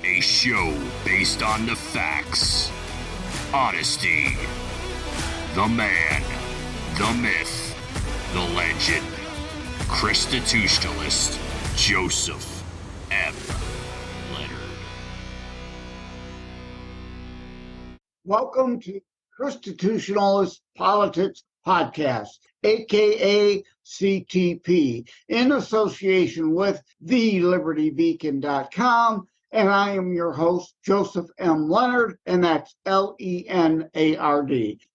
A show based on the facts, honesty, the man, the myth, the legend. ChristiTutionalist Joseph M. Leonard. Welcome to ChristiTutionalist Politics Podcast, aka CTP, in association with thelibertybeacon.com. And I am your host, Joseph M. Leonard, and that's Lenard.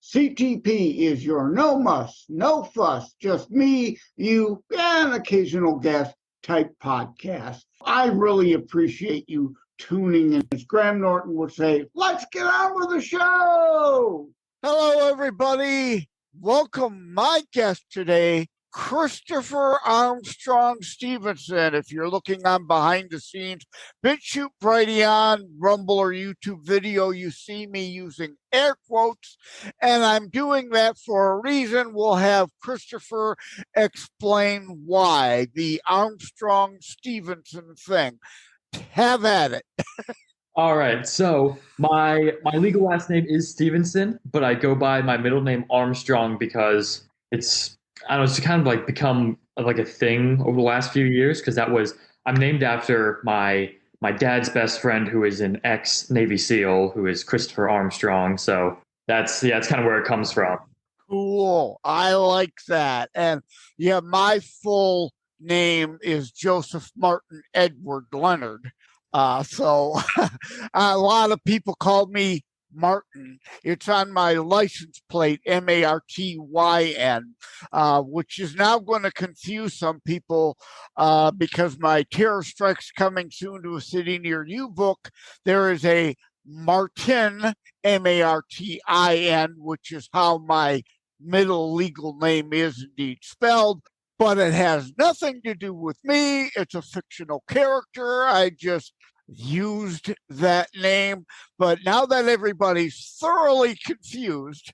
CTP is your no muss, no fuss, just me, you, and occasional guest type podcast. I really appreciate you tuning in. As Graham Norton would say, let's get on with the show. Hello, everybody. Welcome. My guest today, Christopher Armstrong Stevenson. If you're looking on behind the scenes, BitChute, Brighteon, Rumble, or YouTube video, you see me using air quotes, and I'm doing that for a reason. We'll have Christopher explain why, the Armstrong Stevenson thing. Have at it. All right, so my legal last name is Stevenson, but I go by my middle name Armstrong because it's kind of like become like a thing over the last few years, because I'm named after my dad's best friend, who is an ex-Navy SEAL, who is Christopher Armstrong. So that's kind of where it comes from. Cool. I like that. And yeah, my full name is Joseph Martin Edward Leonard. So a lot of people call me Martin. It's on my license plate, Martyn, which is now going to confuse some people because my Terror Strikes Coming Soon to a City Near You book, there is a Martin, Martin, which is how my middle legal name is indeed spelled. But it has nothing to do with me. It's a fictional character. I just used that name. But now that everybody's thoroughly confused,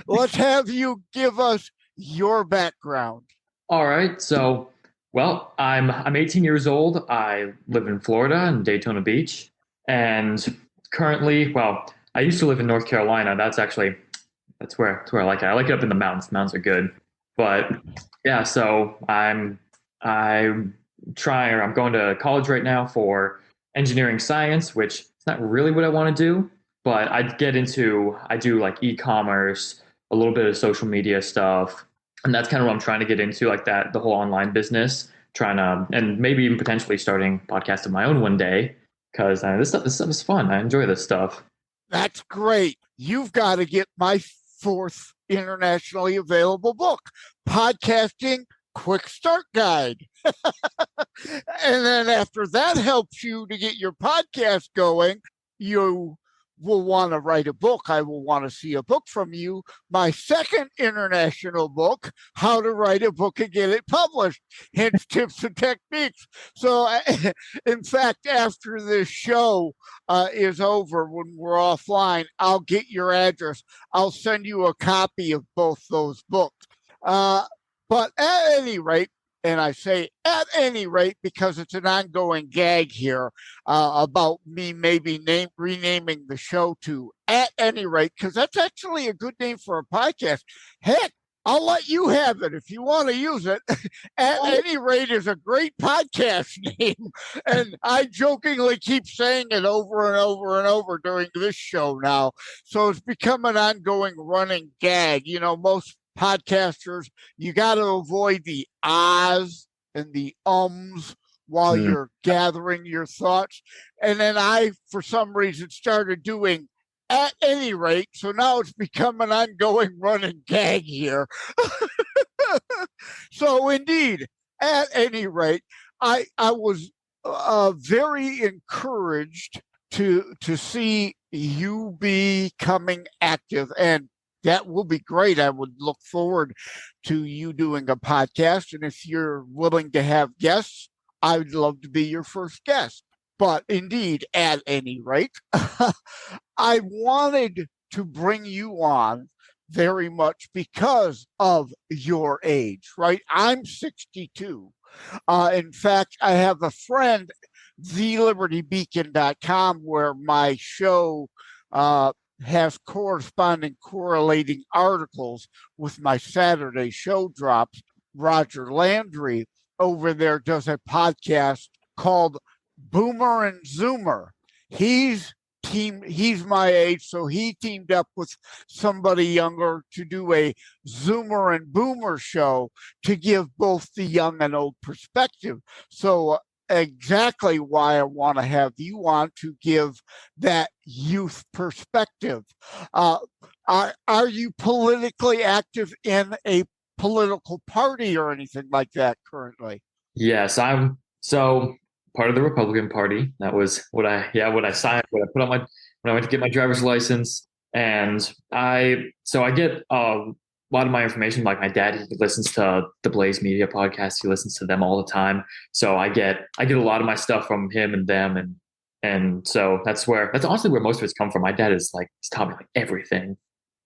let's have you give us your background. All right, so, well, I'm 18 years old. I live in Florida, in Daytona Beach. And currently, well, I used to live in North Carolina. That's where I like it. I like it up in the mountains. The mountains are good. But yeah, so I'm going to college right now for engineering science, which is not really what I want to do, but I do like e-commerce, a little bit of social media stuff. And that's kind of what I'm trying to get into, like the whole online business, and maybe even potentially starting a podcast of my own one day, because this stuff is fun. I enjoy this stuff. That's great. You've got to get my fourth internationally available book, Podcasting Quick Start Guide. And then after that helps you to get your podcast going, you will want to write a book. I will want to see a book from you. My second international book, How to Write a Book and Get It Published, hints, tips, and techniques. So in fact, after this show is over, when we're offline, I'll get your address. I'll send you a copy of both those books. But at any rate, and I say at any rate because it's an ongoing gag here about me maybe renaming the show to At Any Rate, because that's actually a good name for a podcast. Heck, I'll let you have it if you want to use it. At Any Rate is a great podcast name, and I jokingly keep saying it over and over and over during this show now. So it's become an ongoing running gag. You know, most podcasters, you got to avoid the ahs and the ums while you're gathering your thoughts. And then I, for some reason, started doing At Any Rate. So now it's become an ongoing running gag here. So indeed, at any rate, I was very encouraged to see you becoming active, and that will be great. I would look forward to you doing a podcast. And if you're willing to have guests, I would love to be your first guest. But indeed, at any rate, I wanted to bring you on very much because of your age, right? I'm 62. In fact, I have a friend thelibertybeacon.com, where my show has correlating articles with my Saturday show drops. Roger Landry over there does a podcast called Boomer and Zoomer. He's my age, so he teamed up with somebody younger to do a Zoomer and Boomer show to give both the young and old perspective. So exactly why I want to have you on, to give that youth perspective. Are you politically active in a political party or anything like that currently? Yes, I'm so part of the Republican Party. That was what I signed, what I put on my, when I went to get my driver's license. And I get a lot of my information, like my dad, he listens to the Blaze Media podcast. He listens to them all the time. So I get a lot of my stuff from him and them. And so that's honestly where most of it's come from. My dad is like, he's taught me like everything.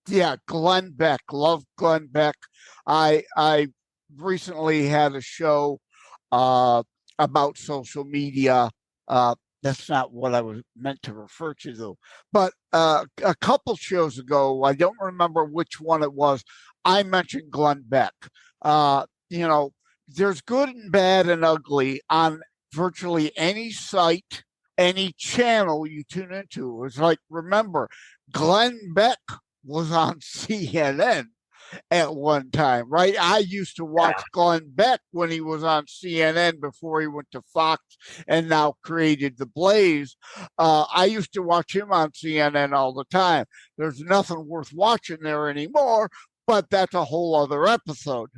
Yeah, Glenn Beck. Love Glenn Beck. I recently had a show about social media. That's not what I was meant to refer to, though. But a couple shows ago, I don't remember which one it was, I mentioned Glenn Beck. There's good and bad and ugly on virtually any site, any channel you tune into. It's like, remember, Glenn Beck was on CNN at one time, right? I used to watch Glenn Beck when he was on CNN before he went to Fox and now created the Blaze. I used to watch him on CNN all the time. There's nothing worth watching there anymore, but that's a whole other episode.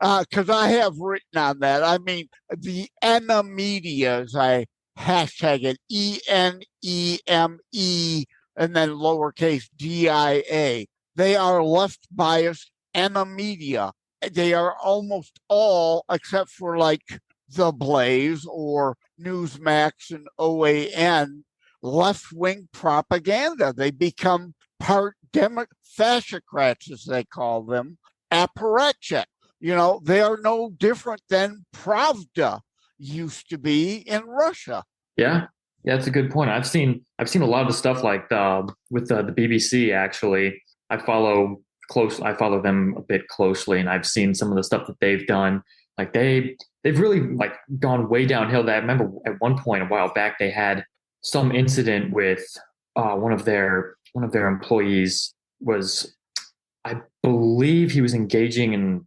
Because I have written on that. I mean, the media, as I hashtag it, ENEME, and then lowercase DIA. They are left biased media. They are almost all, except for like The Blaze or Newsmax and OAN, left-wing propaganda. They become part fascocrats, as they call them, apparatchik. They are no different than Pravda used to be in Russia. Yeah, that's a good point. I've seen a lot of the stuff like with the BBC. Actually, I follow them a bit closely, and I've seen some of the stuff that they've done. Like they've really like gone way downhill. I remember at one point a while back they had some incident with one of their employees was, I believe he was engaging in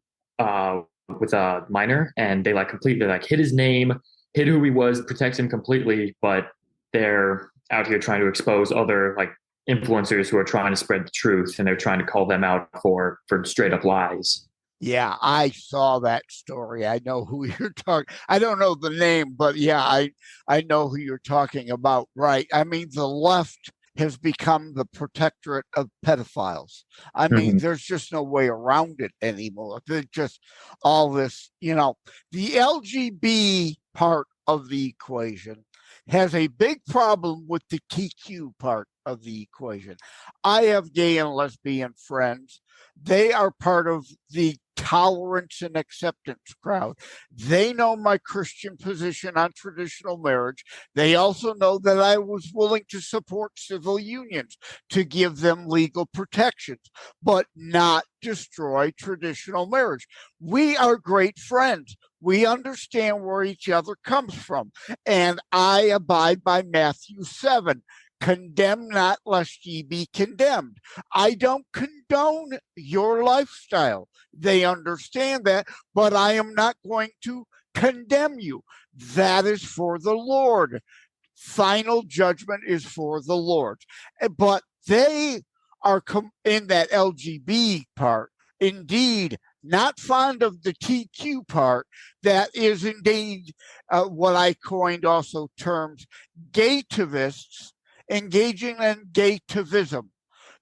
with a minor, and they like completely like hid his name, hid who he was, protect him completely, but they're out here trying to expose other like influencers who are trying to spread the truth, and they're trying to call them out for straight up lies. Yeah, I saw that story. I know who you're talking. I don't know the name, but yeah, I know who you're talking about. Right. I mean, the left has become the protectorate of pedophiles. I mean, there's just no way around it anymore. There's just all this, the LGB part of the equation has a big problem with the TQ part of the equation. I have gay and lesbian friends. They are part of the tolerance and acceptance crowd. They know my Christian position on traditional marriage. They also know that I was willing to support civil unions to give them legal protections, but not destroy traditional marriage. We are great friends. We understand where each other comes from. And I abide by Matthew 7. Condemn not, lest ye be condemned. I don't condone your lifestyle. They understand that, but I am not going to condemn you. That is for the Lord. Final judgment is for the Lord. But they are in that LGB part, indeed, not fond of the TQ part. That is indeed what I coined also terms gaytivists, engaging in gaytivism.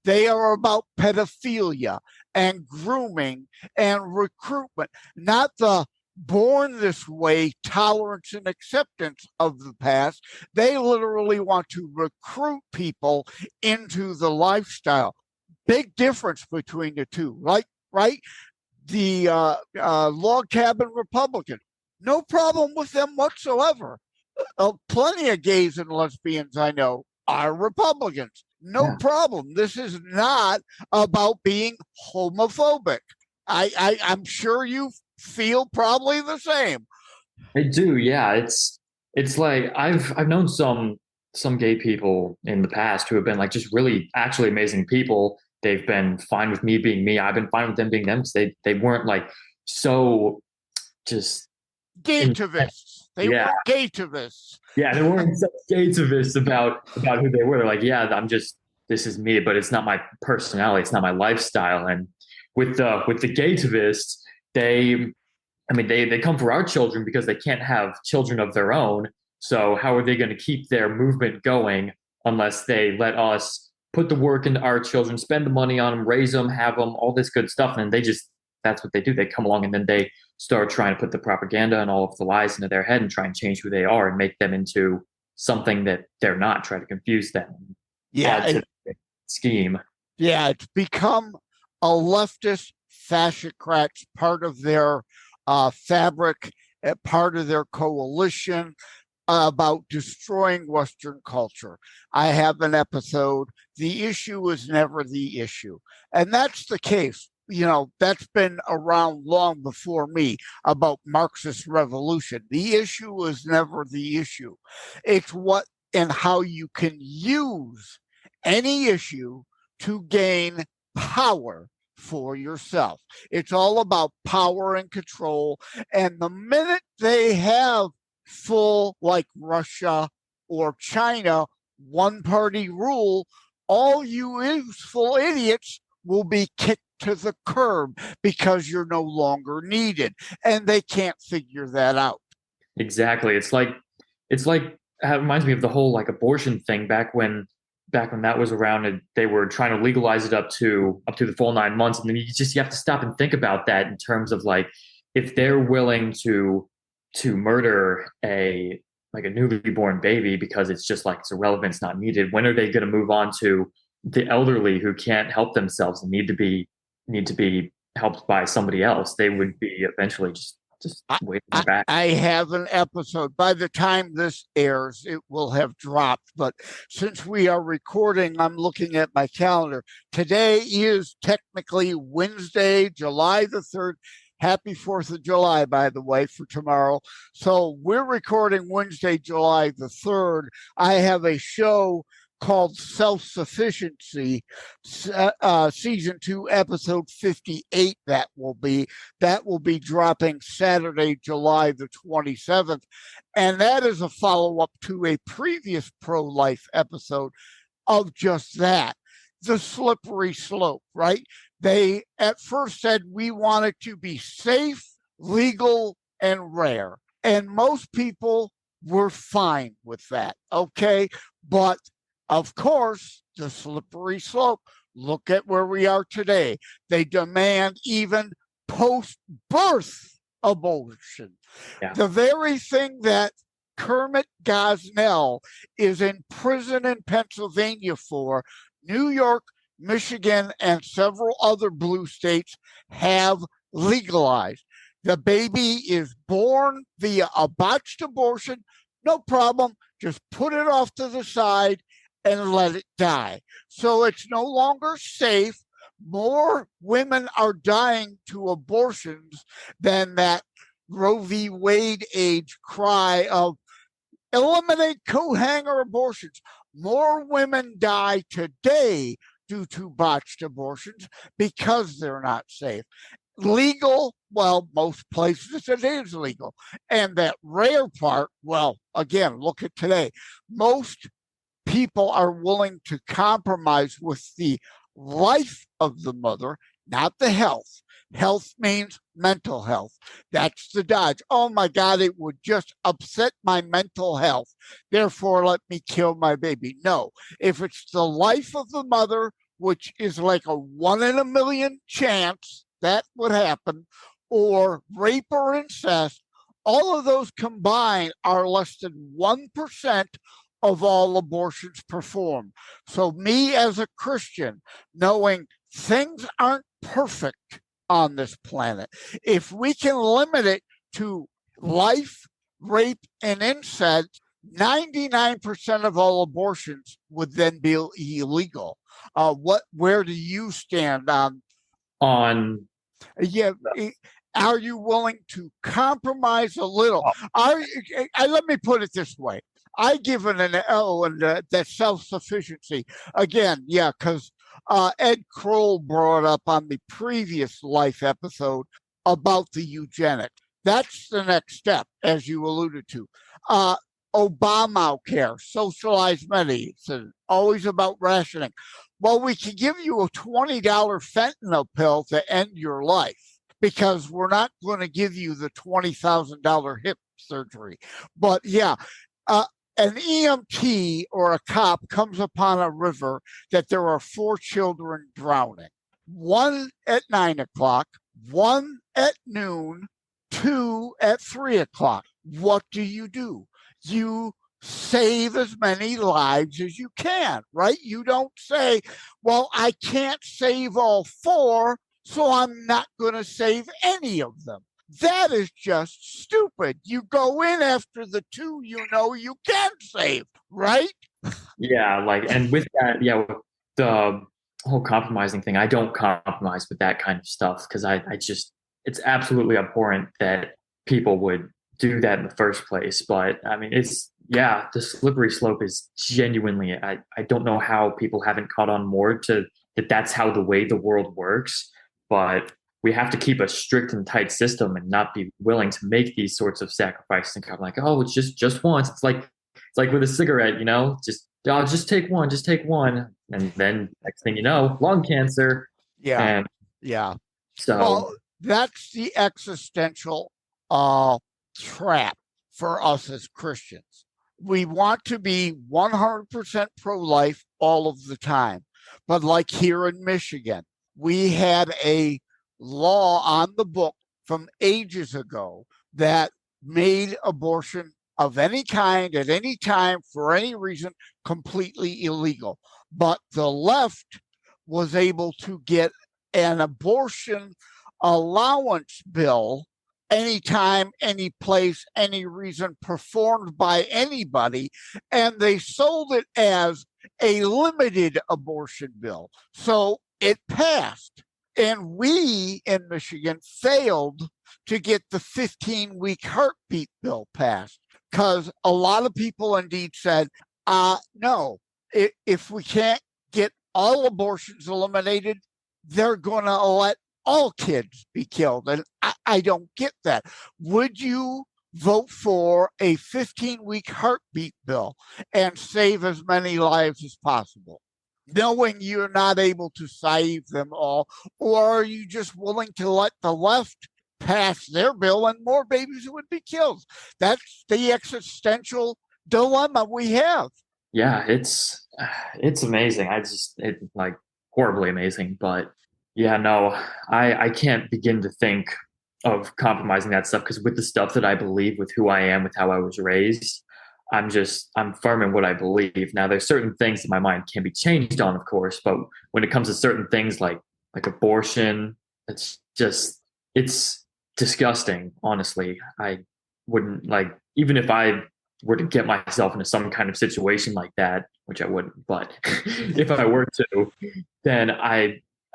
They are about pedophilia and grooming and recruitment, not the born this way tolerance and acceptance of the past. They literally want to recruit people into the lifestyle. Big difference between the two, right? The log cabin Republican, no problem with them whatsoever. Plenty of gays and lesbians I know are Republicans. No problem. This is not about being homophobic. I'm sure you feel probably the same. I do, yeah. It's like I've known some gay people in the past who have been like just really actually amazing people. They've been fine with me being me. I've been fine with them being them because they weren't like so just Gaytivists. They weren't gaytivists. Yeah, they weren't so gaytivists about who they were. They're like, yeah, this is me, but it's not my personality, it's not my lifestyle. And with the gaytivists, they come for our children because they can't have children of their own. So how are they going to keep their movement going unless they let us put the work into our children, spend the money on them, raise them, have them, all this good stuff? And that's what they do. They come along and then they start trying to put the propaganda and all of the lies into their head and try and change who they are and make them into something that they're not, try to confuse them. Yeah. Scheme. Yeah, it's become a leftist fascocrats part of their fabric, part of their coalition about destroying Western culture. I have an episode, the issue is never the issue. And that's the case. That's been around long before me about Marxist revolution. The issue is never the issue. It's what and how you can use any issue to gain power for yourself. It's all about power and control. And the minute they have full, like Russia or China, one-party rule, all you useful idiots will be kicked to the curb because you're no longer needed. And they can't figure that out. Exactly. It's like it reminds me of the whole like abortion thing back when that was around and they were trying to legalize it up to the full 9 months. And then you have to stop and think about that in terms of like, if they're willing to murder a newly born baby because it's just like it's irrelevant, it's not needed, when are they going to move on to the elderly who can't help themselves and need to be helped by somebody else? They would be eventually just waiting back. I have an episode. By the time this airs, it will have dropped. But since we are recording, I'm looking at my calendar. Today is technically Wednesday, July the 3rd. Happy 4th of July, by the way, for tomorrow. So we're recording Wednesday, July the 3rd. I have a show called Self-Sufficiency, season 2, episode 58. That will be dropping Saturday, July the 27th. And that is a follow-up to a previous pro-life episode of just that, the slippery slope, right? They at first said we want it to be safe, legal, and rare. And most people were fine with that, okay? But of course, the slippery slope, look at where we are today. They demand even post-birth abortion. Yeah. The very thing that Kermit Gosnell is in prison in Pennsylvania for, New York, Michigan, and several other blue states have legalized. The baby is born via a botched abortion, no problem. Just put it off to the side and let it die. So it's no longer safe. More women are dying to abortions than that Roe v. Wade age cry of eliminate co-hanger abortions. More women die today due to botched abortions because they're not safe. Legal, well, most places it is legal. And that rare part, well, again, look at today. Most people are willing to compromise with the life of the mother, not the health. Health means mental health. That's the dodge. Oh my God, it would just upset my mental health. Therefore, let me kill my baby. No, if it's the life of the mother, which is like a 1 in a million chance that would happen, or rape or incest, all of those combined are less than 1% of all abortions performed. So me as a Christian, knowing things aren't perfect on this planet, if we can limit it to life, rape, and incest, 99% of all abortions would then be illegal. Where do you stand On yeah, are you willing to compromise a little? Let me put it this way. I give it an L in that self-sufficiency. Again, yeah, because Ed Kroll brought up on the previous Life episode about the eugenics. That's the next step, as you alluded to. Obamacare, socialized medicine, always about rationing. Well, we can give you a $20 fentanyl pill to end your life because we're not going to give you the $20,000 hip surgery. But yeah, an EMT or a cop comes upon a river that there are 4 children drowning, 1 at 9 o'clock, 1 at noon, 2 at 3 o'clock. What do? You save as many lives as you can, right? You don't say, well, I can't save all 4, so I'm not going to save any of them. That is just stupid. You go in after the 2 you can save, right? Yeah, and with that, yeah, with the whole compromising thing, I don't compromise with that kind of stuff because I just, it's absolutely abhorrent that people would do that in the first place. But I mean, the slippery slope is genuinely, I don't know how people haven't caught on more to that's how the way the world works. But we have to keep a strict and tight system and not be willing to make these sorts of sacrifices and kind of like, oh, it's just once. It's like with a cigarette, just take one. And then next thing you know, lung cancer. Yeah. And yeah. So well, that's the existential trap for us as Christians. We want to be 100% pro-life all of the time. But like here in Michigan, we had a law on the book from ages ago that made abortion of any kind at any time for any reason completely illegal. But the left was able to get an abortion allowance bill anytime, any place, any reason, performed by anybody, and they sold it as a limited abortion bill. So it passed. And we in Michigan failed to get the 15-week heartbeat bill passed because a lot of people indeed said, no, if we can't get all abortions eliminated, they're going to let all kids be killed. And I don't get that. Would you vote for a 15-week heartbeat bill and save as many lives as possible, knowing you're not able to save them all? Or are you just willing to let the left pass their bill and more babies would be killed? That's the existential dilemma we have. Yeah, it's amazing. It's like horribly amazing. But yeah, no, I can't begin to think of compromising that stuff because with the stuff that I believe, with who I am, with how I was raised, I'm firm in what I believe. Now, there's certain things in my mind can be changed on, of course, but when it comes to certain things like abortion, it's disgusting. Honestly, I wouldn't even if I were to get myself into some kind of situation like that, which I wouldn't, but if I were to, then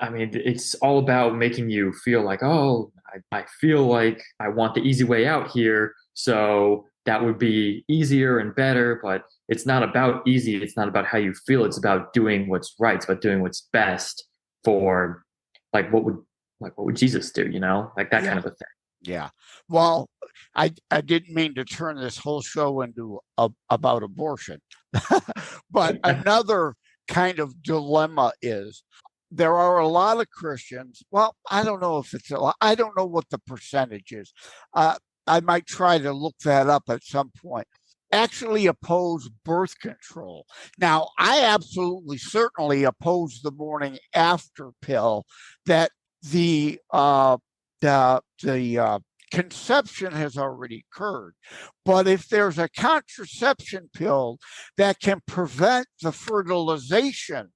I mean, it's all about making you feel like, oh, I feel like I want the easy way out here. So that would be easier and better, but it's not about easy. It's not about how you feel. It's about doing what's right. It's about doing what's best for what would Jesus do, that kind of a thing. Yeah. Well, I didn't mean to turn this whole show into about abortion, but another kind of dilemma is there are a lot of Christians. Well, I don't know if it's a lot. I don't know what the percentage is. I might try to look that up at some point. Actually oppose birth control. Now, I absolutely certainly oppose the morning after pill that the conception has already occurred. But if there's a contraception pill that can prevent the fertilization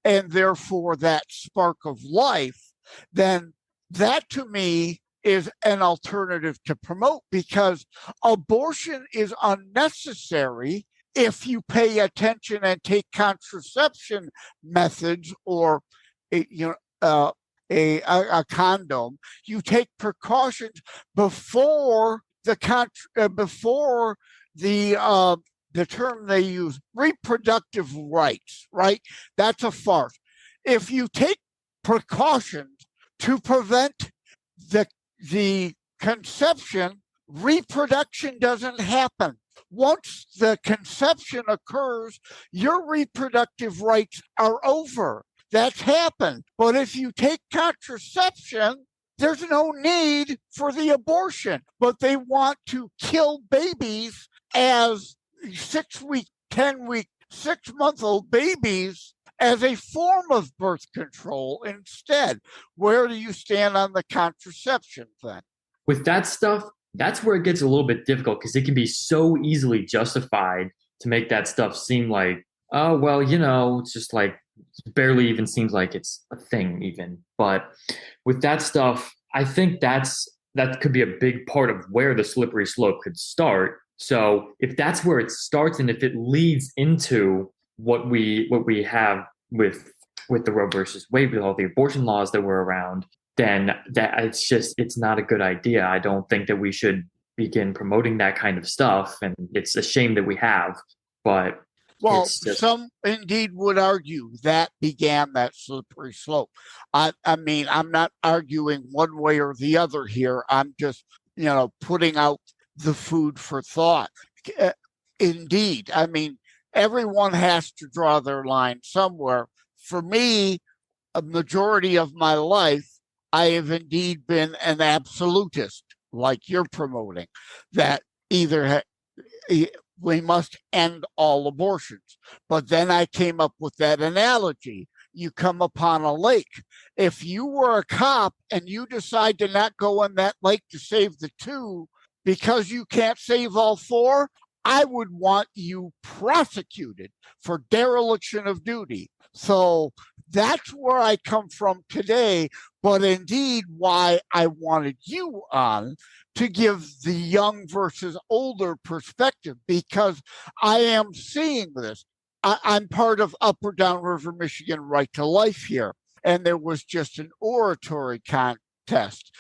and therefore that spark of life, then that to me is an alternative to promote, because abortion is unnecessary if you pay attention and take contraception methods, or a condom. You take precautions before before the term they use, reproductive rights, right? That's a farce. If you take precautions to prevent the conception, reproduction doesn't happen. Once the conception occurs, your reproductive rights are over. That's happened. But if you take contraception, there's no need for the abortion. But they want to kill babies as 6-week, 10-week, 6-month-old babies as a form of birth control instead. Where do you stand on the contraception thing? With that stuff, that's where it gets a little bit difficult, because it can be so easily justified to make that stuff seem like, oh, well, it's just like, it barely even seems like it's a thing even. But with that stuff, I think that could be a big part of where the slippery slope could start. So if that's where it starts, and if it leads into what we have with the Roe versus Wade, with all the abortion laws that were around, then it's not a good idea. I don't think that we should begin promoting that kind of stuff, and it's a shame that we have. But some indeed would argue that began that slippery slope. I mean, I'm not arguing one way or the other here. I'm just, putting out the food for thought. Indeed, I mean, everyone has to draw their line somewhere. For me, a majority of my life, I have indeed been an absolutist, like you're promoting, that either we must end all abortions. But then I came up with that analogy. You come upon a lake. If you were a cop and you decide to not go in that lake to save the 2 because you can't save all 4, I would want you prosecuted for dereliction of duty. So that's where I come from today, but indeed why I wanted you on, to give the young versus older perspective, because I am seeing this. I'm part of Upper Downriver, Michigan Right to Life here, and there was just an oratory contest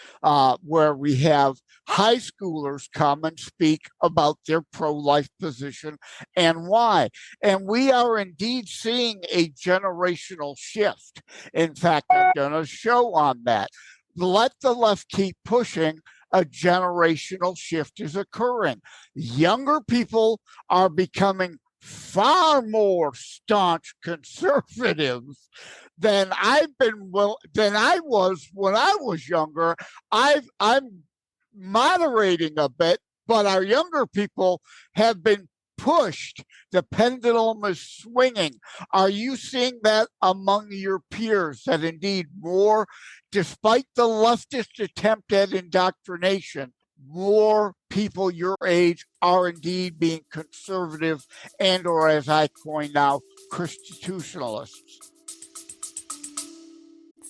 where we have high schoolers come and speak about their pro-life position and why. And we are indeed seeing a generational shift. In fact, I've done a show on that. Let the left keep pushing. A generational shift is occurring. Younger people are becoming far more staunch conservatives than I was when I was younger. I'm moderating a bit, but our younger people have been pushed. The pendulum is swinging. Are you seeing that among your peers, that indeed more, despite the leftist attempt at indoctrination, more people your age are indeed being conservative and, or as I coin now, ChristiTutionalists?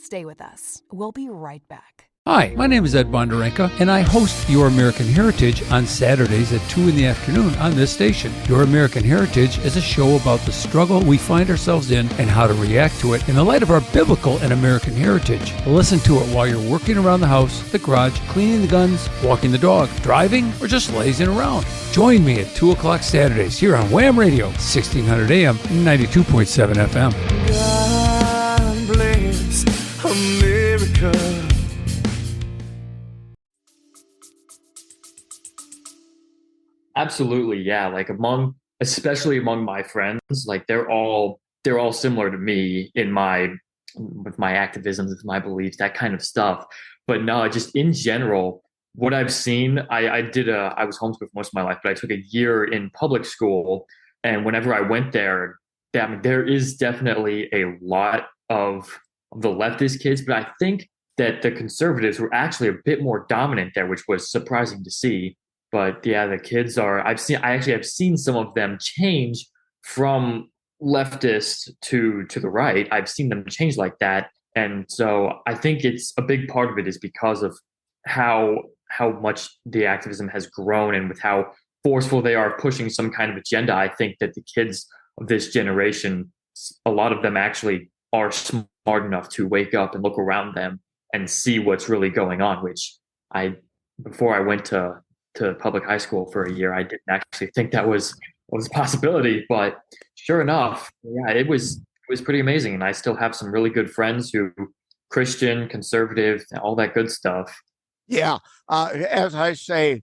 Stay with us. We'll be right back. Hi, my name is Ed Bondarenka, and I host Your American Heritage on Saturdays at 2 in the afternoon on this station. Your American Heritage is a show about the struggle we find ourselves in and how to react to it in the light of our biblical and American heritage. Listen to it while you're working around the house, the garage, cleaning the guns, walking the dog, driving, or just lazing around. Join me at 2 o'clock Saturdays here on Wham Radio, 1600 AM, 92.7 FM. God bless America. Absolutely, yeah. Like especially among my friends, like they're all similar to me with my activisms, with my beliefs, that kind of stuff. But no, just in general, what I've seen, I was homeschooled for most of my life, but I took a year in public school, and whenever I went there, there is definitely a lot of the leftist kids, but I think that the conservatives were actually a bit more dominant there, which was surprising to see. But yeah, the kids I actually have seen some of them change from leftist to the right. I've seen them change like that. And so I think it's a big part of it is because of how much the activism has grown and with how forceful they are pushing some kind of agenda, I think that the kids of this generation, a lot of them actually are smart enough to wake up and look around them and see what's really going on, which before I went to public high school for a year, I didn't actually think that was a possibility, but sure enough, yeah, it was pretty amazing. And I still have some really good friends who Christian, conservative, all that good stuff. Yeah, as I say,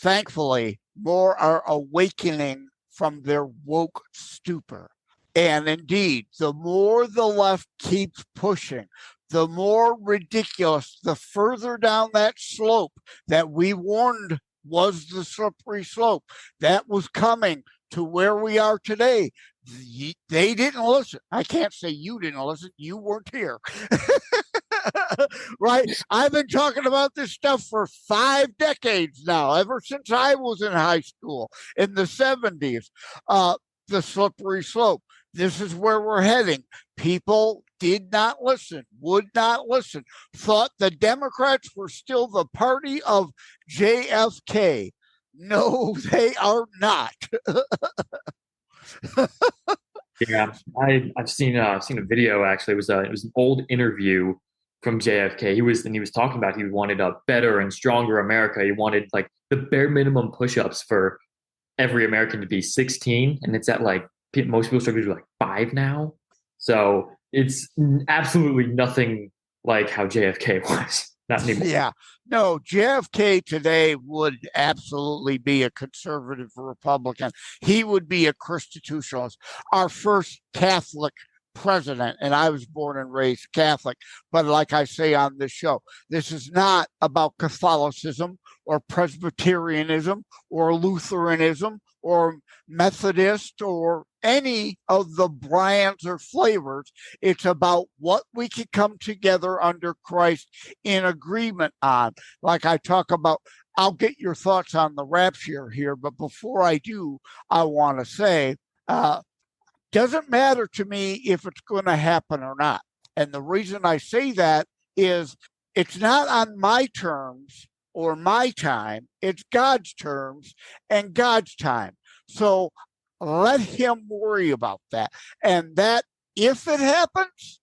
thankfully, more are awakening from their woke stupor. And indeed, the more the left keeps pushing, the more ridiculous, the further down that slope that we warned was the slippery slope that was coming to where we are today. They didn't listen. I can't say you didn't listen. You weren't here. Right? I've been talking about this stuff for 5 decades now, ever since I was in high school in the 70s. The slippery slope. This is where we're heading. People did not listen, would not listen, thought the Democrats were still the party of JFK. No, they are not. Yeah, I've seen a video actually. It was an old interview from JFK. He was talking about he wanted a better and stronger America. He wanted like the bare minimum push-ups for every American to be 16, and it's at like most people struggle to do like 5 now. So it's absolutely nothing like how JFK was. Not anymore. Yeah, no, JFK today would absolutely be a conservative Republican. He would be a ChristiTutionalist. Our first Catholic president, and I was born and raised Catholic, but like I say on this show, this is not about Catholicism or Presbyterianism or Lutheranism or Methodist or any of the brands or flavors. It's about what we can come together under Christ in agreement on. Like I talk about, I'll get your thoughts on the rapture here, but before I do, I want to say, doesn't matter to me if it's going to happen or not. And the reason I say that is it's not on my terms or my time, it's God's terms and God's time. So let him worry about that. And that, if it happens,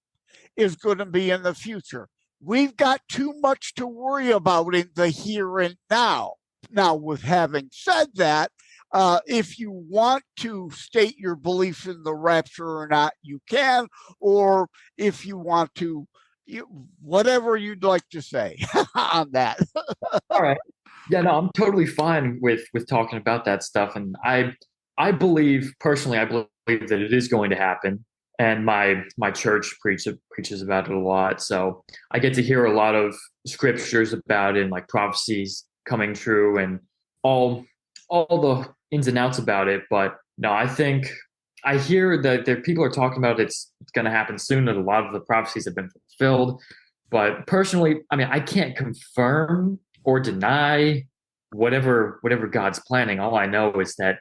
is going to be in the future. We've got too much to worry about in the here and now. Now, with having said that, if you want to state your beliefs in the rapture or not, you can, or if you want to, whatever you'd like to say on that. All right. Yeah, no, I'm totally fine with talking about that stuff. And I believe that it is going to happen. And my church preaches about it a lot. So I get to hear a lot of scriptures about it and like prophecies coming true and all the ins and outs about it. But no, I think I hear that there people are talking about it's going to happen soon, and a lot of the prophecies have been fulfilled. But personally, I mean, I can't confirm or deny whatever God's planning. All I know is that,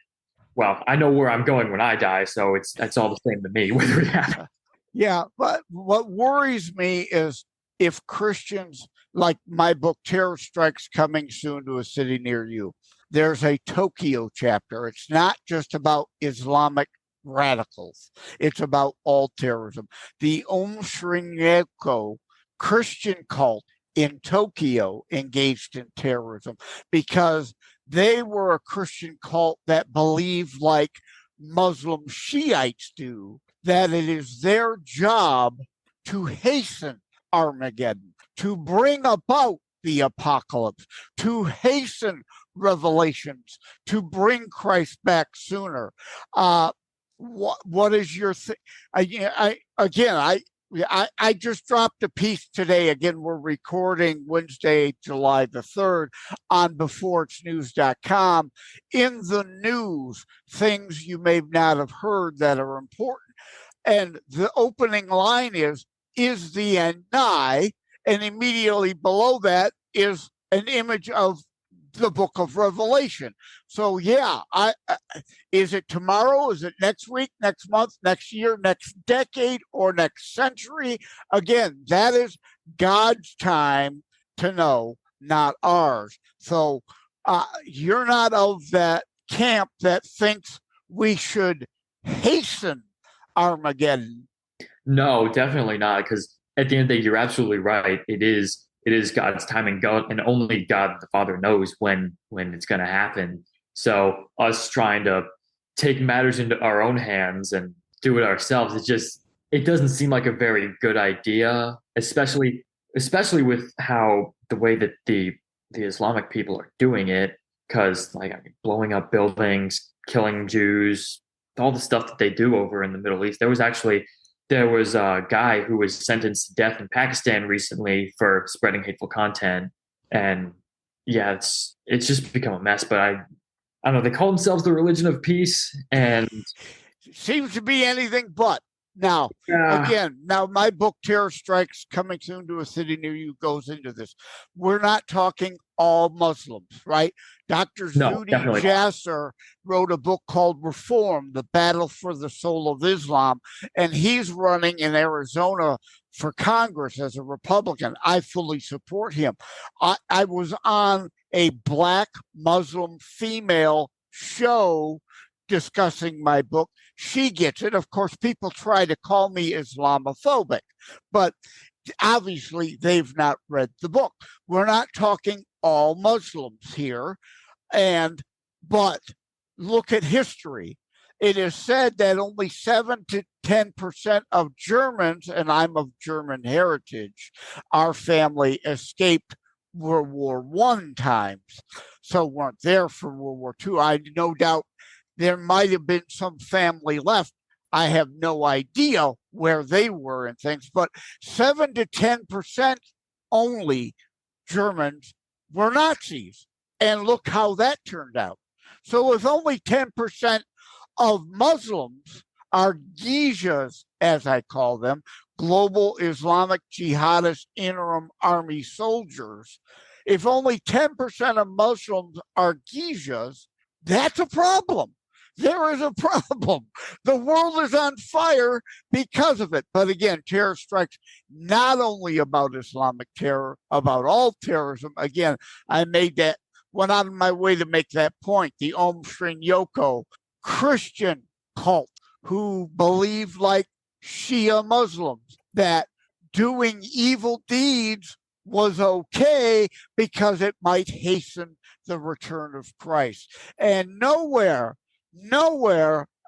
well, I know where I'm going when I die, so it's all the same to me whether it happens. Yeah, but what worries me is if Christians, like my book, Terror Strikes Coming Soon to a City Near You, there's a Tokyo chapter. It's not just about Islamic radicals. It's about all terrorism. The Om Shinrikyo Christian cult in Tokyo engaged in terrorism because they were a Christian cult that believed, like Muslim Shiites do, that it is their job to hasten Armageddon, to bring about the apocalypse, to hasten revelations, to bring Christ back sooner. What is your thing? I just dropped a piece today. Again, we're recording Wednesday, July the 3rd on beforeitsnews.com. In the news, things you may not have heard that are important. And the opening line is the end nigh? And immediately below that is an image of the book of Revelation. So yeah, is it tomorrow? Is it next week, next month, next year, next decade, or next century? Again, that is God's time to know, not ours. So you're not of that camp that thinks we should hasten Armageddon. No, definitely not. Because at the end of the day, you're absolutely right. It is God's time, and God, and only God the Father knows when it's going to happen. So us trying to take matters into our own hands and do it ourselves, it doesn't seem like a very good idea, especially with how the way that the Islamic people are doing it, because blowing up buildings, killing Jews, all the stuff that they do over in the Middle East. There was a guy who was sentenced to death in Pakistan recently for spreading hateful content, and yeah, it's just become a mess. But I don't know. They call themselves the religion of peace, and seems to be anything but. Now, my book, Terror Strikes, Coming Soon to a City Near You, goes into this. We're not talking all Muslims, right? Dr. Zuhdi Jasser wrote a book called Reform, The Battle for the Soul of Islam, and he's running in Arizona for Congress as a Republican. I fully support him. I was on a Black Muslim female show discussing my book. She gets it. Of course, people try to call me Islamophobic, but obviously they've not read the book. We're not talking all Muslims here, but look at history. It is said that only 7 to 10% of Germans, and I'm of German heritage, our family escaped World War I times, so weren't there for World War II. I no doubt there might have been some family left. I have no idea where they were and things, but 7 to 10% only Germans were Nazis. And look how that turned out. So if only 10% of Muslims are Gijas, as I call them, global Islamic jihadist interim army soldiers, if only 10% of Muslims are Gijas, that's a problem. There is a problem. The world is on fire because of it. But again, Terror Strikes not only about Islamic terror, about all terrorism. Again, went out of my way to make that point. The Om Shinryoku Christian cult who believe, like Shia Muslims, that doing evil deeds was okay because it might hasten the return of Christ. And nowhere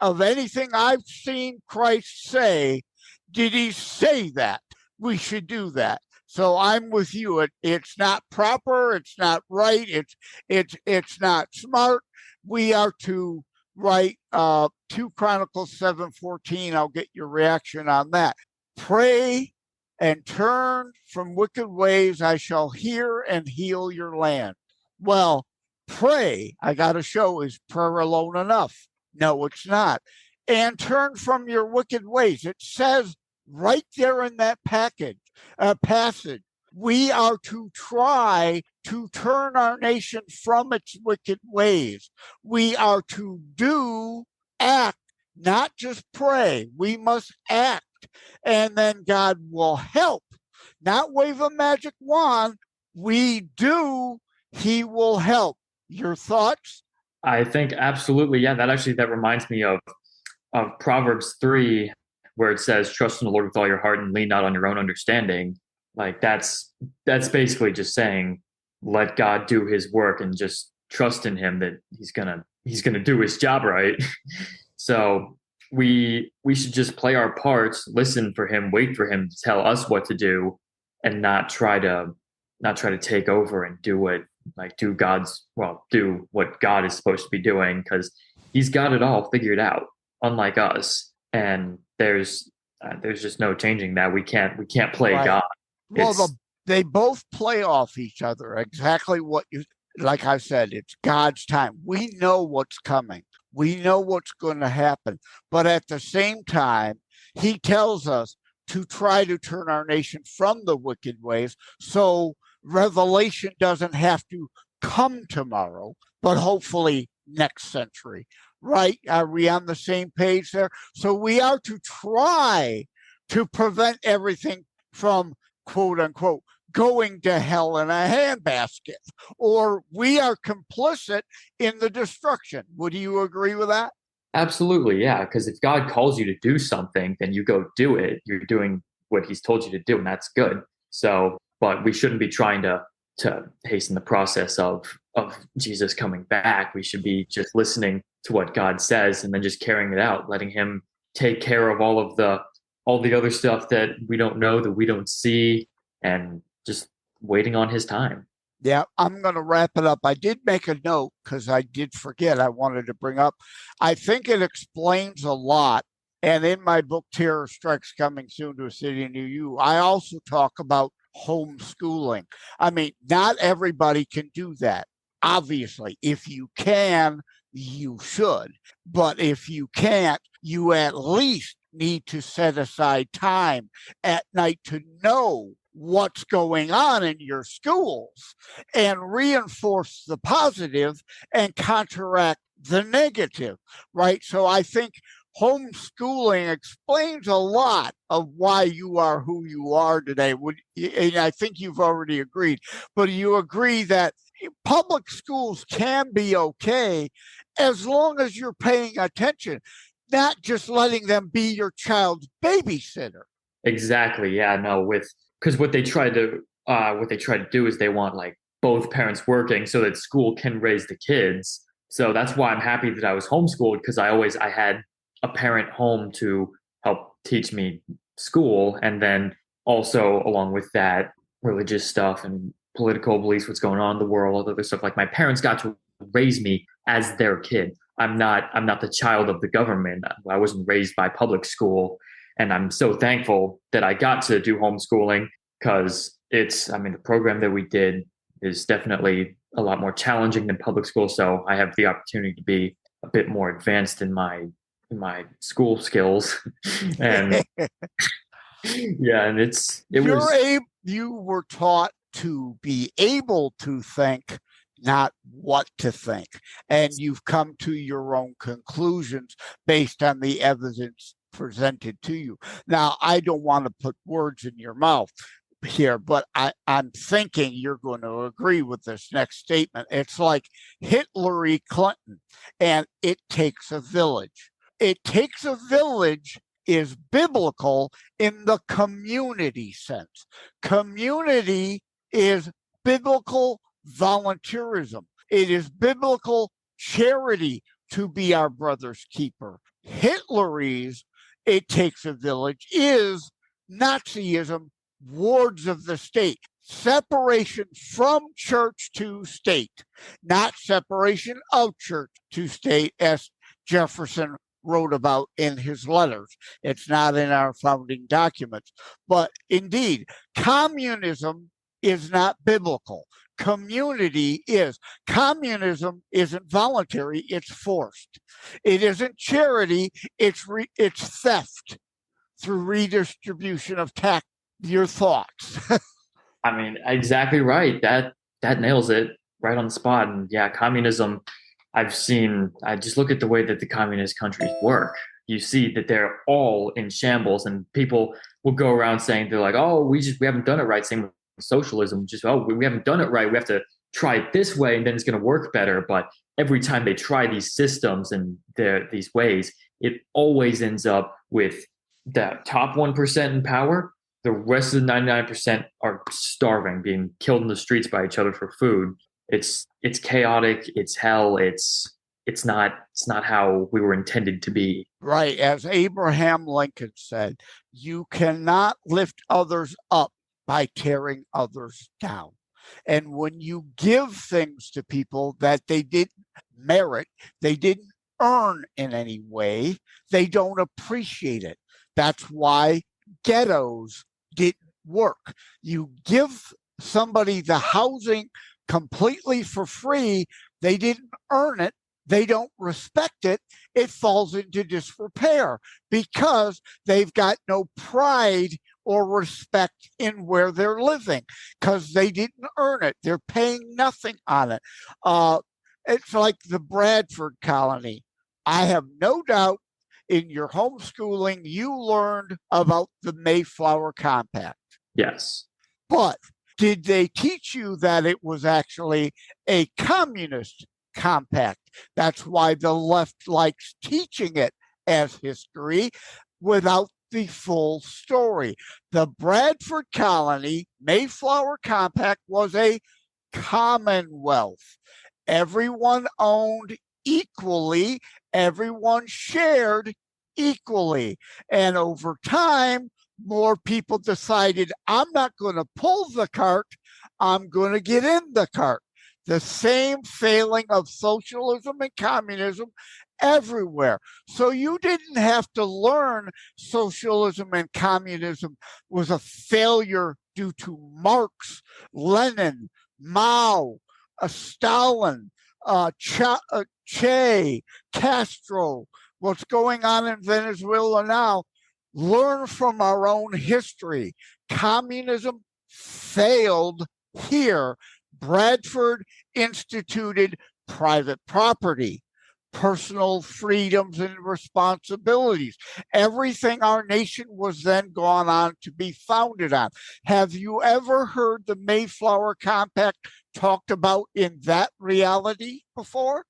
of anything I've seen Christ say did he say that we should do that. So I'm with you. It's not proper. It's not right. It's not smart. We are to write 2 Chronicles 7:14. I'll get your reaction on that. Pray and turn from wicked ways. I shall hear and heal your land. Well, pray, I got to show, is prayer alone enough? No, it's not. And turn from your wicked ways. It says right there in that passage, we are to try to turn our nation from its wicked ways. We are to act, not just pray. We must act, and then God will help. Not wave a magic wand. We do, he will help. Your thoughts? I think absolutely. Yeah, that reminds me of Proverbs 3, where it says, trust in the Lord with all your heart and lean not on your own understanding. Like that's basically just saying, let God do his work and just trust in him that he's gonna do his job right. So we should just play our parts, listen for him, wait for him to tell us what to do, and not try to take over and do what God is supposed to be doing, because he's got it all figured out, unlike us. And there's just no changing that. We can't play right. God. Well, they both play off each other. Exactly like I said, it's God's time. We know what's coming. We know what's going to happen. But at the same time, he tells us to try to turn our nation from the wicked ways. So revelation doesn't have to come tomorrow, but hopefully next century. Right? Are we on the same page there? So we are to try to prevent everything from, quote unquote, going to hell in a handbasket, or we are complicit in the destruction. Would you agree with that? Absolutely, yeah. Because if God calls you to do something, then you go do it. You're doing what He's told you to do, and that's good. So, but we shouldn't be trying to hasten the process of Jesus coming back. We should be just listening to what God says and then just carrying it out, letting Him take care of all the other stuff that we don't know, that we don't see, and just waiting on His time. Yeah, I'm going to wrap it up. I did make a note because I did forget I wanted to bring up. I think it explains a lot. And in my book, Terror Strikes Coming Soon to a City Near You, I also talk about homeschooling. I mean, not everybody can do that. Obviously, if you can, you should. But if you can't, you at least need to set aside time at night to know what's going on in your schools and reinforce the positive and counteract the negative, right? So I think homeschooling explains a lot of why you are who you are today. And I think you've already agreed, but you agree that public schools can be okay as long as you're paying attention, not just letting them be your child's babysitter. Exactly. Yeah. No. Because what they try to do is they want like both parents working so that school can raise the kids. So that's why I'm happy that I was homeschooled, because I had a parent home to help teach me school, and then also along with that, religious stuff and political beliefs, what's going on in the world, other stuff. Like my parents got to raise me as their kid. I'm not the child of the government. I wasn't raised by public school. And I'm so thankful that I got to do homeschooling, because the program that we did is definitely a lot more challenging than public school. So I have the opportunity to be a bit more advanced in my school skills. And yeah, and you were taught to be able to think, not what to think. And you've come to your own conclusions based on the evidence presented to you. Now, I don't want to put words in your mouth here, but I'm thinking you're going to agree with this next statement. It's like Hillary Clinton, and it takes a village. It takes a village is biblical in the community sense. Community is biblical volunteerism. It is biblical charity to be our brother's keeper. Hillary's it takes a village is Nazism, wards of the state, separation from church to state, not separation of church to state, as Jefferson wrote about in his letters. It's not in our founding documents. But indeed, communism is not biblical. Community is. Communism isn't voluntary, it's forced. It isn't charity, it's theft through redistribution of your thoughts. I mean, exactly right. That nails it right on the spot. And yeah, communism, I just look at the way that the communist countries work. You see that they're all in shambles, and people will go around saying, they're like, oh, we haven't done it right. Same with socialism, we haven't done it right. We have to try it this way, and then it's going to work better. But every time they try these systems and these ways, it always ends up with the top 1% in power. The rest of the 99% are starving, being killed in the streets by each other for food. It's chaotic. It's hell. It's not how we were intended to be. Right. As Abraham Lincoln said, you cannot lift others up by tearing others down. And when you give things to people that they didn't merit, they didn't earn in any way, they don't appreciate it. That's why ghettos didn't work. You give somebody the housing completely for free, they didn't earn it, they don't respect it, it falls into disrepair because they've got no pride or respect in where they're living because they didn't earn it. They're paying nothing on it. It's like the Bradford colony. I have no doubt in your homeschooling, you learned about the Mayflower Compact. Yes. But did they teach you that it was actually a communist compact? That's why the left likes teaching it as history without the full story. The Bradford Colony Mayflower Compact was a commonwealth. Everyone owned equally, everyone shared equally. And over time, more people decided, I'm not going to pull the cart, I'm going to get in the cart. The same failing of socialism and communism everywhere. So you didn't have to learn socialism and communism was a failure due to Marx, Lenin, Mao, Stalin, Che, Castro, what's going on in Venezuela now. Learn from our own history. Communism failed here. Bradford instituted private property, personal freedoms and responsibilities. Everything our nation was then gone on to be founded on. Have you ever heard the Mayflower Compact talked about in that reality before?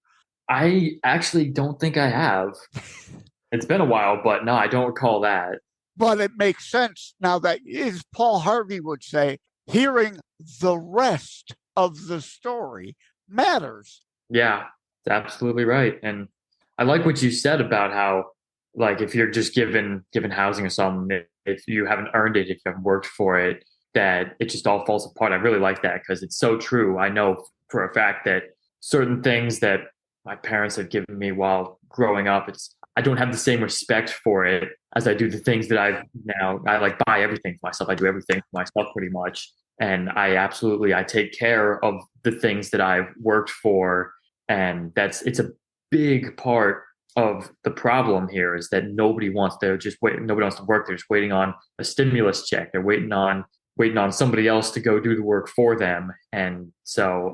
I actually don't think I have. It's been a while, but no, I don't recall that. But it makes sense now that, as Paul Harvey would say, hearing the rest of the story matters. Yeah, that's absolutely right. And I like what you said about how, like, if you're just given housing or something, if you haven't earned it, if you haven't worked for it, that it just all falls apart. I really like that because it's so true. I know for a fact that certain things that my parents have given me while growing up, I don't have the same respect for it as I do the things that I like buy everything for myself. I do everything for myself pretty much. And I take care of the things that I've worked for. And it's a big part of the problem here is that nobody wants to work. They're just waiting on a stimulus check. They're waiting on somebody else to go do the work for them. And so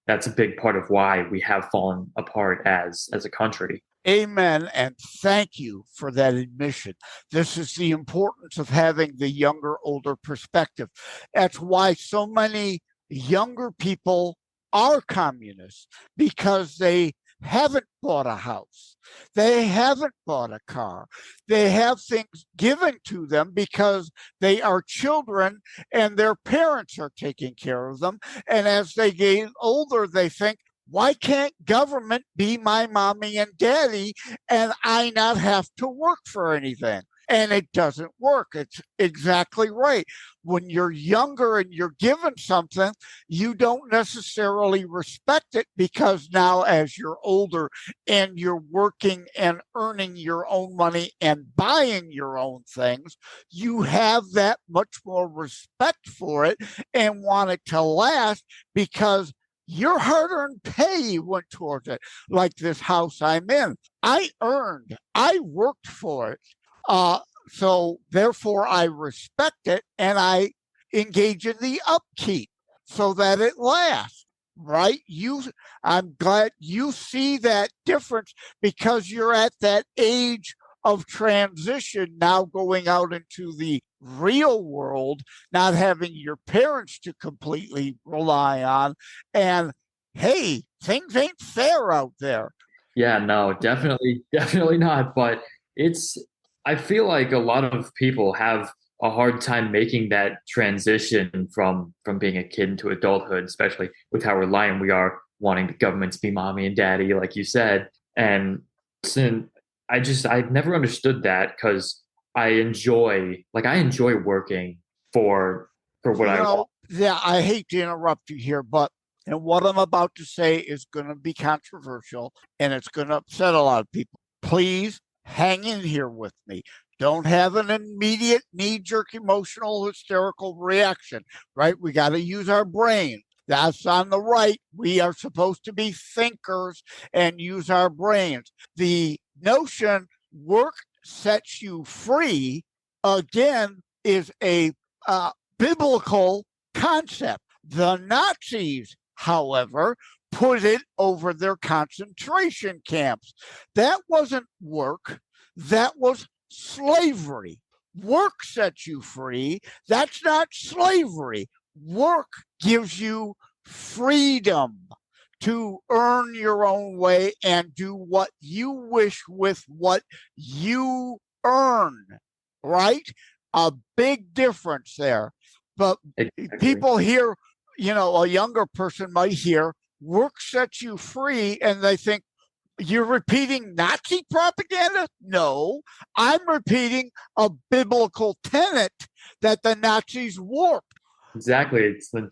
that's a big part of why we have fallen apart as a country. Amen, and thank you for that admission. This is the importance of having the younger-older perspective. That's why so many younger people are communists, because they haven't bought a house. They haven't bought a car. They have things given to them because they are children and their parents are taking care of them. And as they get older, they think, why can't government be my mommy and daddy and I not have to work for anything? And it doesn't work. It's exactly right. When you're younger and you're given something, you don't necessarily respect it, because now as you're older and you're working and earning your own money and buying your own things, you have that much more respect for it and want it to last, because your hard-earned pay went towards it. Like this house I'm in, I worked for it. So therefore I respect it and I engage in the upkeep so that it lasts, right? I'm glad you see that difference, because you're at that age of transition now, going out into the real world, not having your parents to completely rely on. And hey, things ain't fair out there. Yeah, no, definitely not. But I feel like a lot of people have a hard time making that transition from being a kid into adulthood, especially with how reliant we are, wanting the government to be mommy and daddy, like you said. And I've never understood that, because I enjoy working for what I want. Yeah, I hate to interrupt you here, but and what I'm about to say is going to be controversial and it's going to upset a lot of people. Please hang in here with me. Don't have an immediate knee-jerk emotional hysterical reaction, right? We got to use our brain. That's on the right. We are supposed to be thinkers and use our brains. The notion work sets you free, again, is a biblical concept. The Nazis, however, put it over their concentration camps. That wasn't work. That was slavery. Work sets you free. That's not slavery. work gives you freedom to earn your own way and do what you wish with what you earn, right? A big difference there. But people hear, a younger person might hear, work sets you free, and they think, you're repeating Nazi propaganda? No, I'm repeating a biblical tenet that the Nazis warped. Exactly. It's the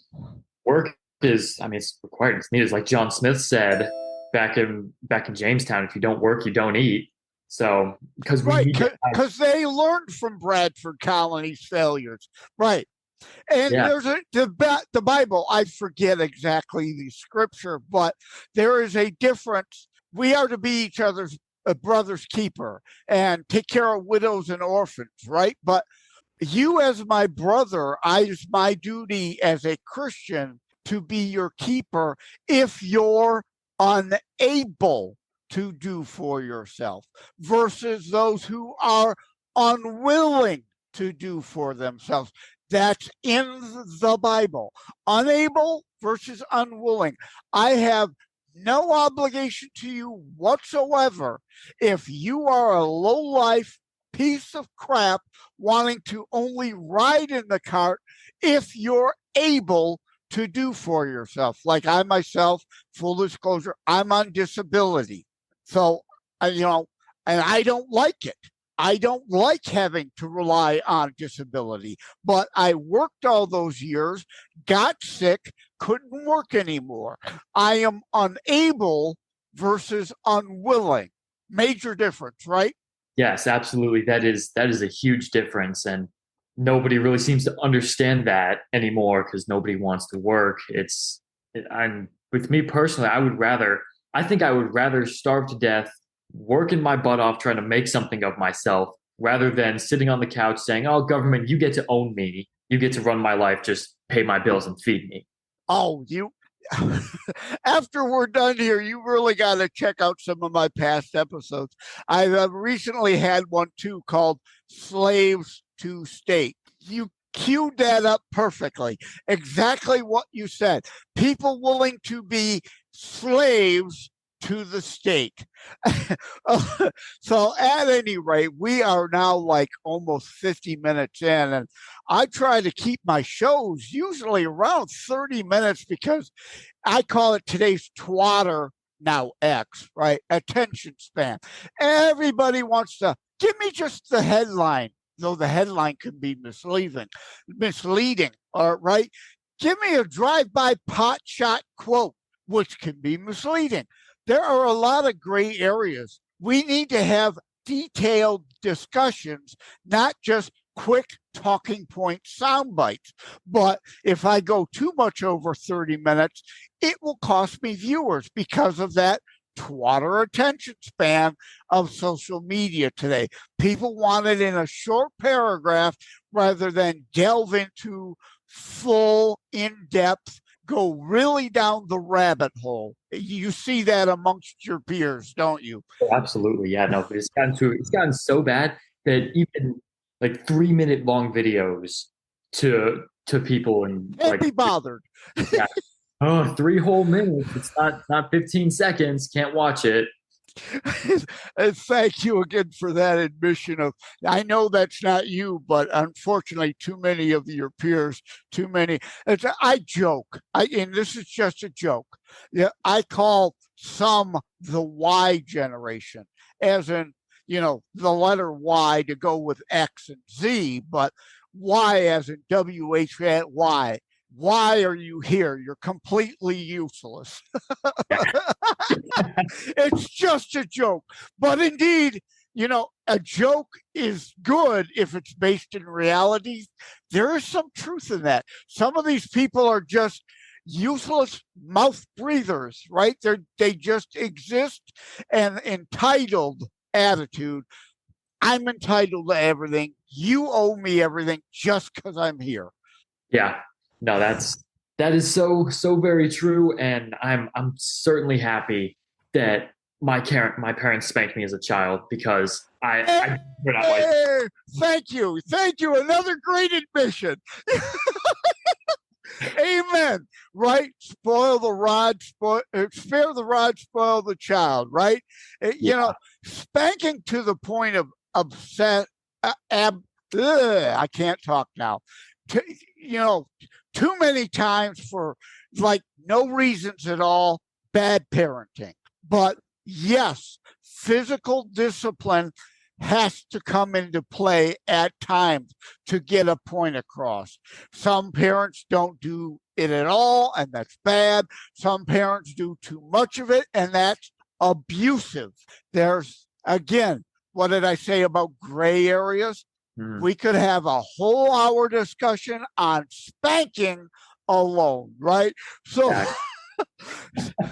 work is, it's required. It's needed. Like John Smith said back in Jamestown, if you don't work, you don't eat. So because they learned from Bradford Colony's failures, right? And there's the Bible. I forget exactly the scripture, but there is a difference. We are to be each other's brother's keeper and take care of widows and orphans, right? But you, as my brother, it's my duty as a Christian to be your keeper if you're unable to do for yourself, versus those who are unwilling to do for themselves. That's in the Bible. Unable versus unwilling. I have no obligation to you whatsoever if you are a low-life piece of crap wanting to only ride in the cart if you're able to do for yourself. Like I myself, full disclosure, I'm on disability. So, and I don't like it. I don't like having to rely on disability, but I worked all those years, got sick, couldn't work anymore. I am unable versus unwilling. Major difference, right? Yes, absolutely. That is a huge difference, and nobody really seems to understand that anymore because nobody wants to work. With me personally, I think I would rather starve to death working my butt off trying to make something of myself rather than sitting on the couch saying, oh, government, you get to own me. You get to run my life. Just pay my bills and feed me. Oh, after we're done here, you really got to check out some of my past episodes. I've recently had one too called Slaves to State. You queued that up perfectly. Exactly what you said. People willing to be slaves to the state. So at any rate, we are now like almost 50 minutes in, and I try to keep my shows usually around 30 minutes because I call it today's twatter, now X, right? Attention span. Everybody wants to give me just the headline, though the headline can be misleading, all right? Give me a drive-by pot shot quote, which can be misleading. There are a lot of gray areas. We need to have detailed discussions, not just quick talking point sound bites. But if I go too much over 30 minutes, it will cost me viewers because of that twatter attention span of social media today. People want it in a short paragraph rather than delve into full, in-depth, go really down the rabbit hole. You see that amongst your peers, don't you? Absolutely. Yeah, no, but it's gotten so bad that even like 3-minute long videos to people and can't be bothered. Yeah. Oh, 3 whole minutes. It's not 15 seconds. Can't watch it. And thank you again for that admission of, I know that's not you, but unfortunately too many of your peers, I joke, and this is just a joke. Yeah, I call some the Y generation, as in, the letter Y to go with X and Z, but Y as in WHY. Why are you here? You're completely useless. It's just a joke. But indeed, a joke is good if it's based in reality. There is some truth in that. Some of these people are just useless mouth breathers, right? They just exist, and entitled attitude. I'm entitled to everything. You owe me everything just because I'm here. Yeah. No, that is so very true, and I'm certainly happy that my parents spanked me as a child because I thank you, another great admission. Amen. Right? Spoil the rod, spare the rod, spoil the child, right? You know, spanking to the point of upset, I can't talk now. You know, too many times for like no reasons at all, bad parenting. But yes, physical discipline has to come into play at times to get a point across. Some parents don't do it at all, and that's bad. Some parents do too much of it, and that's abusive. There's, again, what did I say about gray areas? We could have a whole hour discussion on spanking alone, right? So,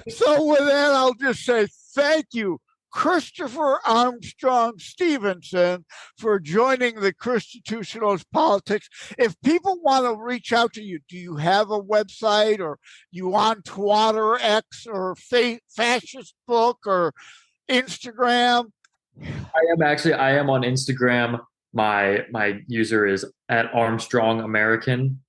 so with that, I'll just say thank you, Christopher Armstrong Stevenson, for joining the ChristiTutionalist Politics. If people want to reach out to you, do you have a website, or you on Twitter, X, or Fascist Book, or Instagram? I am on Instagram. My user is at Armstrong American.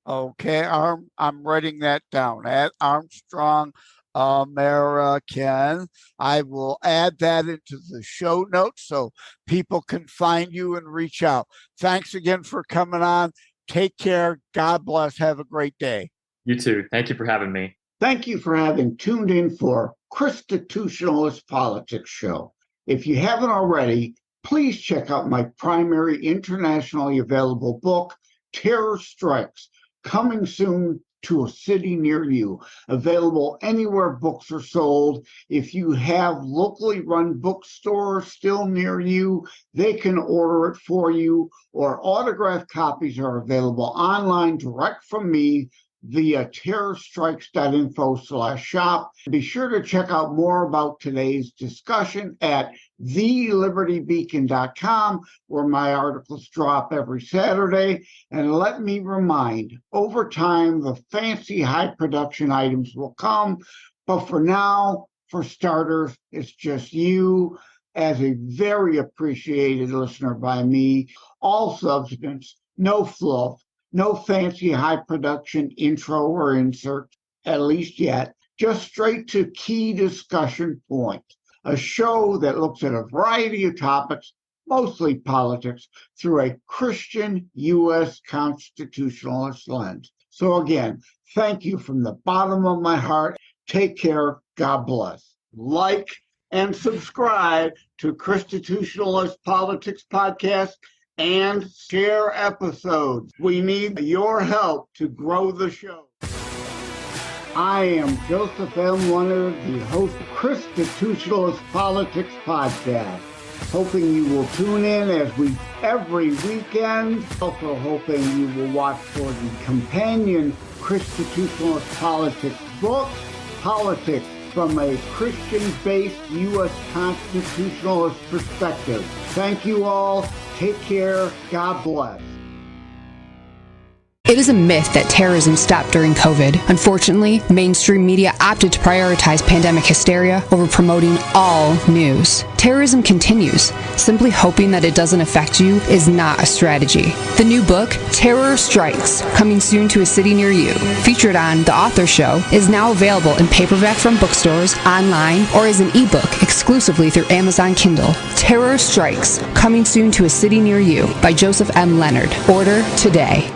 Okay, I'm writing that down, at Armstrong American. I will add that into the show notes so people can find you and reach out. Thanks again for coming on. Take care. God bless. Have a great day. You too. Thank you for having me. Thank you for having tuned in for ChristiTutionalist Politics Show. If you haven't already, please check out my primary internationally available book, Terror Strikes, coming soon to a city near you. Available anywhere books are sold. If you have locally run bookstores still near you, they can order it for you, or autographed copies are available online direct from me via terrorstrikes.info/shop. Be sure to check out more about today's discussion at thelibertybeacon.com, where my articles drop every Saturday. And let me remind, over time, the fancy high production items will come. But for now, for starters, it's just you as a very appreciated listener by me. All substance, no fluff, no fancy high production intro or insert, at least yet, just straight to key discussion points. A show that looks at a variety of topics, mostly politics, through a Christian U.S. constitutionalist lens. So again, thank you from the bottom of my heart. Take care. God bless. Like and subscribe to ChristiTutionalist Politics Podcast and share episodes. We need your help to grow the show. I am Joseph M. Leonard, the host of ChristiTutionalist Politics Podcast. Hoping you will tune in every weekend. Also hoping you will watch for the companion ChristiTutionalist Politics book, Politics from a Christian-based U.S. constitutionalist perspective. Thank you all. Take care. God bless. It is a myth that terrorism stopped during COVID. Unfortunately, mainstream media opted to prioritize pandemic hysteria over promoting all news. Terrorism continues. Simply hoping that it doesn't affect you is not a strategy. The new book, Terror Strikes, coming soon to a city near you, featured on The Author Show, is now available in paperback from bookstores, online, or as an ebook exclusively through Amazon Kindle. Terror Strikes, coming soon to a city near you by Joseph M. Leonard. Order today.